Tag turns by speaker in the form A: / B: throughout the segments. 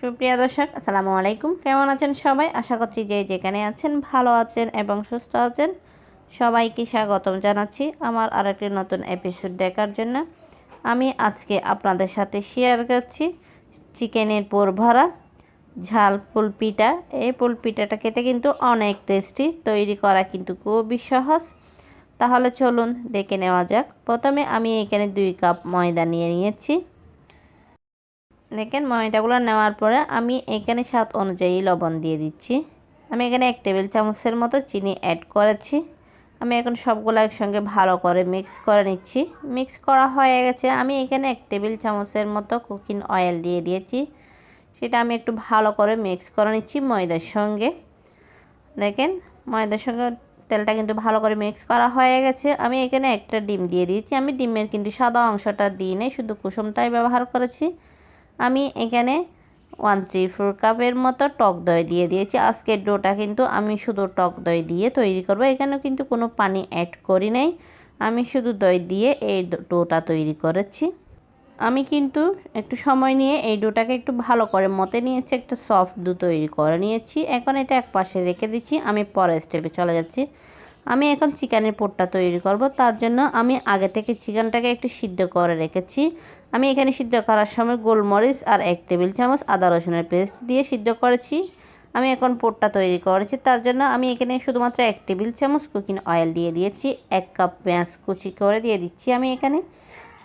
A: সুপ্রিয় দর্শক, আসসালামু আলাইকুম। কেমন আছেন সবাই? আশা করছি যে যেখানে আছেন ভালো আছেন এবং সুস্থ আছেন। সবাইকে স্বাগতম জানাচ্ছি আমার আরেকটি নতুন এপিসোড দেখার জন্য। আমি আজকে আপনাদের সাথে শেয়ার করছি চিকেনের পুর ভরা ঝাল পুলপিঠা। এই পুলপিঠাটা খেতে কিন্তু অনেক টেস্টি, তৈরি করা কিন্তু খুবই সহজ। তাহলে চলুন দেখে নেওয়া যাক। প্রথমে আমি এখানে 2 কাপ ময়দা নিয়ে নিয়েছি। দেখেন, ময়দাগুলো নেওয়ার পরে আমি এখানে স্বাদ অনুযায়ী লবণ দিয়ে দিচ্ছি। আমি এখানে 1 টেবিল চামচের মতো চিনি অ্যাড করেছি। আমি এখন সবগুলো একসঙ্গে ভালো করে মিক্স করে নিচ্ছি। মিক্স করা হয়ে গেছে। আমি এখানে 1 টেবিল চামচের মতো কুকিং অয়েল দিয়ে দিয়েছি। সেটা আমি একটু ভালো করে মিক্স করে নিচ্ছি ময়দার সঙ্গে। দেখেন, ময়দার সঙ্গে তেলটা কিন্তু ভালো করে মিক্স করা হয়ে গেছে। আমি এখানে একটা ডিম দিয়ে দিয়েছি। আমি ডিমের কিন্তু সাদা অংশটা দিই নাই, শুধু কুসুমটাই ব্যবহার করেছি। আমি এখানে 1/3 কাপের মতো টক দই দিয়ে দিয়েছি। আজকের ডোটা কিন্তু আমি শুধু টক দই দিয়ে তৈরি করব। এখানেও কিন্তু কোনো পানি অ্যাড করি নাই, আমি শুধু দই দিয়ে এই ডোটা তৈরি করেছি। আমি কিন্তু একটু সময় নিয়ে এই ডোটাকে একটু ভালো করে মতে নিয়েছি, একটা সফট ডো তৈরি করে নিয়েছি। এখন এটা এক পাশে রেখে দিচ্ছি। আমি পরের স্টেপে চলে যাচ্ছি। আমি এখন চিকেনের পুরটা তৈরি করব। তার জন্য আমি আগে থেকে চিকেনটাকে একটু সিদ্ধ করে রেখেছি। আমি এখানে সিদ্ধ করার সময় গোলমরিচ আর 1 টেবিল চামচ আদা রসুনের পেস্ট দিয়ে সিদ্ধ করেছি। আমি এখন পুরটা তৈরি করেছি। তার জন্য আমি এখানে শুধুমাত্র 1 টেবিল চামচ কুকিং অয়েল দিয়ে দিয়েছি। 1 কাপ পেঁয়াজ কুচি করে দিয়ে দিচ্ছি।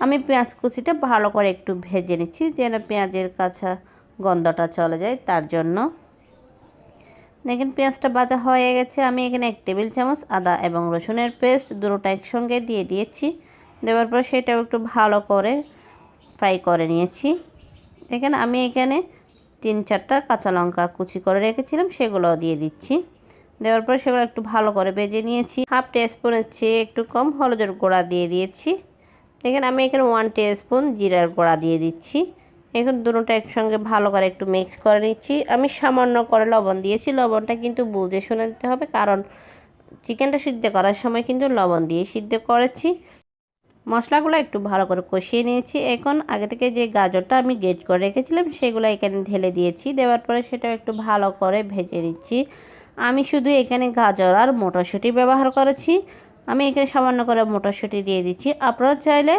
A: আমি পেঁয়াজ কুচিটা ভালো করে একটু ভেজে নিচ্ছি, যেন পেঁয়াজের কাঁচা গন্ধটা চলে যায়, তার জন্য। দেখেন, পেঁয়াজটা ভাজা হয়ে গেছে। আমি এখানে 1 টেবিল চামচ আদা এবং রসুনের পেস্ট দুটোটা একসঙ্গে দিয়ে দিয়েছি। দেওয়ার পর সেটাও একটু ভালো করে ফ্রাই করে নিয়েছি। দেখেন, আমি এখানে 3-4টা কাঁচা লঙ্কা কুচি করে রেখেছিলাম, সেগুলোও দিয়ে দিচ্ছি। দেওয়ার পর সেগুলো একটু ভালো করে ভেজে নিয়েছি। 1/2 টিস্পুনের চেয়ে একটু কম হলুদের গুঁড়া দিয়ে দিয়েছি। দেখেন, আমি এখানে 1 টিস্পুন জিরার গুঁড়া দিয়ে দিচ্ছি। এখন দুটোটা একসঙ্গে ভালো করে একটু মিক্স করে নিচ্ছি। আমি সামান্য করে লবণ দিয়েছি। লবণটা কিন্তু বুঝে শুনে দিতে হবে, কারণ চিকেনটা সিদ্ধ করার সময় কিন্তু লবণ দিয়ে সিদ্ধ করেছি। মশলাগুলো একটু ভালো করে কষিয়ে নিয়েছি। এখন আগে থেকে যে গাজরটা আমি গ্রেট করে রেখেছিলাম সেগুলো এখানে ঢেলে দিয়েছি। দেওয়ার পরে সেটাও একটু ভালো করে ভেজে নিচ্ছি। আমি শুধু এখানে গাজর আর মটরশুঁটি ব্যবহার করেছি। আমি এখানে সামান্য করে মটরশুঁটি দিয়ে দিচ্ছি। আপনারা চাইলে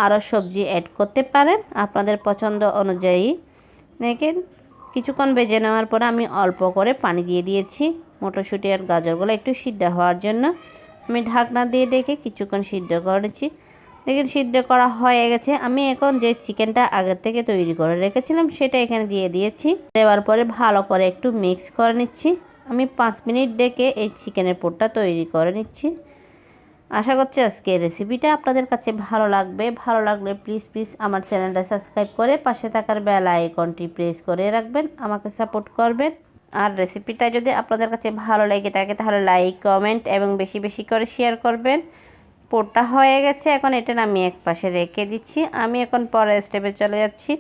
A: আরও সবজি অ্যাড করতে পারেন আপনাদের পছন্দ অনুযায়ী। দেখেন, কিছুক্ষণ ভেজে নেওয়ার পরে আমি অল্প করে পানি দিয়ে দিয়েছি মটরশুঁটি আর গাজরগুলো একটু সিদ্ধ হওয়ার জন্য। আমি ঢাকনা দিয়ে ডেকে কিছুক্ষণ সিদ্ধ করেছি। দেখেন, সিদ্ধ করা হয়ে গেছে। আমি এখন যে চিকেনটা আগের থেকে তৈরি করে রেখেছিলাম সেটা এখানে দিয়ে দিয়েছি। দেওয়ার পরে ভালো করে একটু মিক্স করে নিচ্ছি। আমি 5 মিনিট ডেকে এই চিকেনের পুরটা তৈরি করে নিচ্ছি। আশা করছি আজকের রেসিপিটা আপনাদের কাছে ভালো লাগবে। ভালো লাগলে প্লিজ আমার চ্যানেলটা সাবস্ক্রাইব করে পাশে থাকার বেল আইকনটি প্রেস করে রাখবেন, আমাকে সাপোর্ট করবেন। আর রেসিপিটা যদি আপনাদের কাছে ভালো লেগে থাকে তাহলে লাইক, কমেন্ট এবং বেশি করে শেয়ার করবেন। পুরটা হয়ে গেছে। এখন এটা আমি এক পাশে রেখে দিচ্ছি। আমি এখন পরের স্টেপে চলে যাচ্ছি।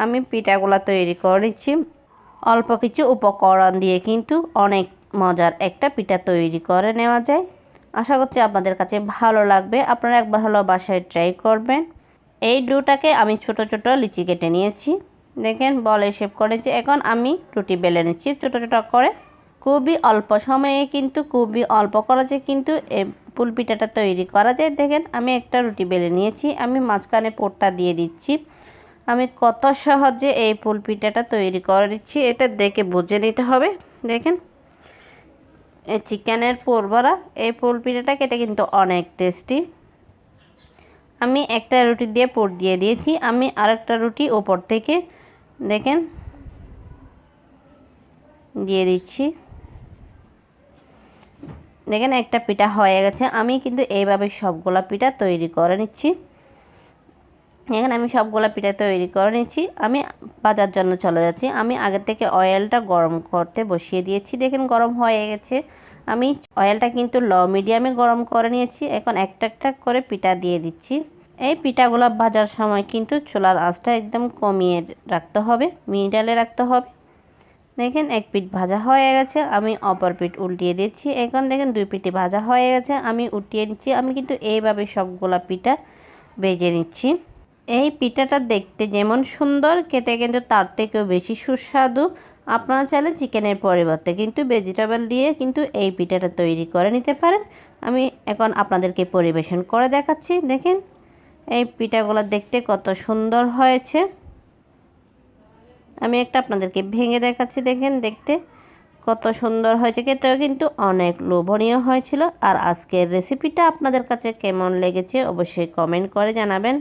A: আমি পিঠাগুলো তৈরি করে নিচ্ছি। অল্প কিছু উপকরণ দিয়ে কিন্তু অনেক মজার একটা পিঠা তৈরি করে নেওয়া যায়। আশা করছি আপনাদের কাছে ভালো লাগবে। আপনারা একবার হলো বাসায় ট্রাই করবেন। এই ডোটাকে আমি ছোট লিচি কেটে নিয়েছি। দেখেন, বলের শেপ করেছি। এখন আমি রুটি বেলে নিচ্ছি ছোট করে। খুবই অল্প সময়ে কিন্তু খুবই অল্প খরচে কিন্তু এই পুলপিঠাটা তৈরি করা যায়। দেখেন, আমি একটা রুটি বেলে নিয়েছি। আমি মাঝখানে পুরটা দিয়ে দিচ্ছি। আমি কত সহজে এই পুলপিঠাটা তৈরি করে দিচ্ছি এটা দেখে বুঝে নিতে হবে। দেখেন, এই চিকেনের পুর ভরা এই পুলপিঠাটা খেতে কিন্তু অনেক টেস্টি। আমি একটা রুটি দিয়ে পুর দিয়ে দিয়েছি। আমি আরেকটা রুটি ওপর থেকে দেখেন দিয়ে দিচ্ছি। দেখেন, একটা পিঠা হয়ে গেছে। আমি কিন্তু এইভাবে সবগুলা পিঠা তৈরি করে নিচ্ছি। এখানে আমি সবগুলা পিঠা তৈরি করে নিচ্ছি। আমি ভাজার জন্য চলে যাচ্ছি। আমি আগে থেকে অয়েলটা গরম করতে বসিয়ে দিয়েছি। দেখেন, গরম হয়ে গেছে। আমি অয়েলটা কিন্তু লো মিডিয়ামে গরম করে নিয়েছি। এখন একটা করে পিঠা দিয়ে দিচ্ছি। এই পিঠাগুলো ভাজার সময় কিন্তু চুলার আঁচটা একদম কমিয়ে রাখতে হবে, মিডিয়ামে রাখতে হবে। দেখেন, এক পিঠ ভাজা হয়ে গেছে। আমি অপর পিঠ উল্টিয়ে দিচ্ছি। এখন দেখেন 2 পিঠই ভাজা হয়ে গেছে। আমি উল্টিয়ে নিচ্ছি। আমি কিন্তু এইভাবে সবগুলা পিঠা ভেজে নিচ্ছি। এই পিঠাটা দেখতে যেমন সুন্দর, খেতে কিন্তু তার থেকেও বেশি সুস্বাদু। আপনারা চাইলে চিকেনের পরিবর্তে কিন্তু ভেজিটেবল দিয়ে কিন্তু এই পিঠাটা তৈরি করে নিতে পারেন। আমি এখন আপনাদেরকে পরিবেশন করে দেখাচ্ছি। দেখেন এই পিঠাগুলো দেখতে কত সুন্দর হয়েছে। আমি একটা আপনাদেরকে ভেঙে দেখাচ্ছি। দেখেন দেখতে কত সুন্দর হয়েছে, খেতেও কিন্তু অনেক লোভনীয় হয়েছিল। আর আজকের রেসিপিটা আপনাদের কাছে কেমন লেগেছে অবশ্যই কমেন্ট করে জানাবেন।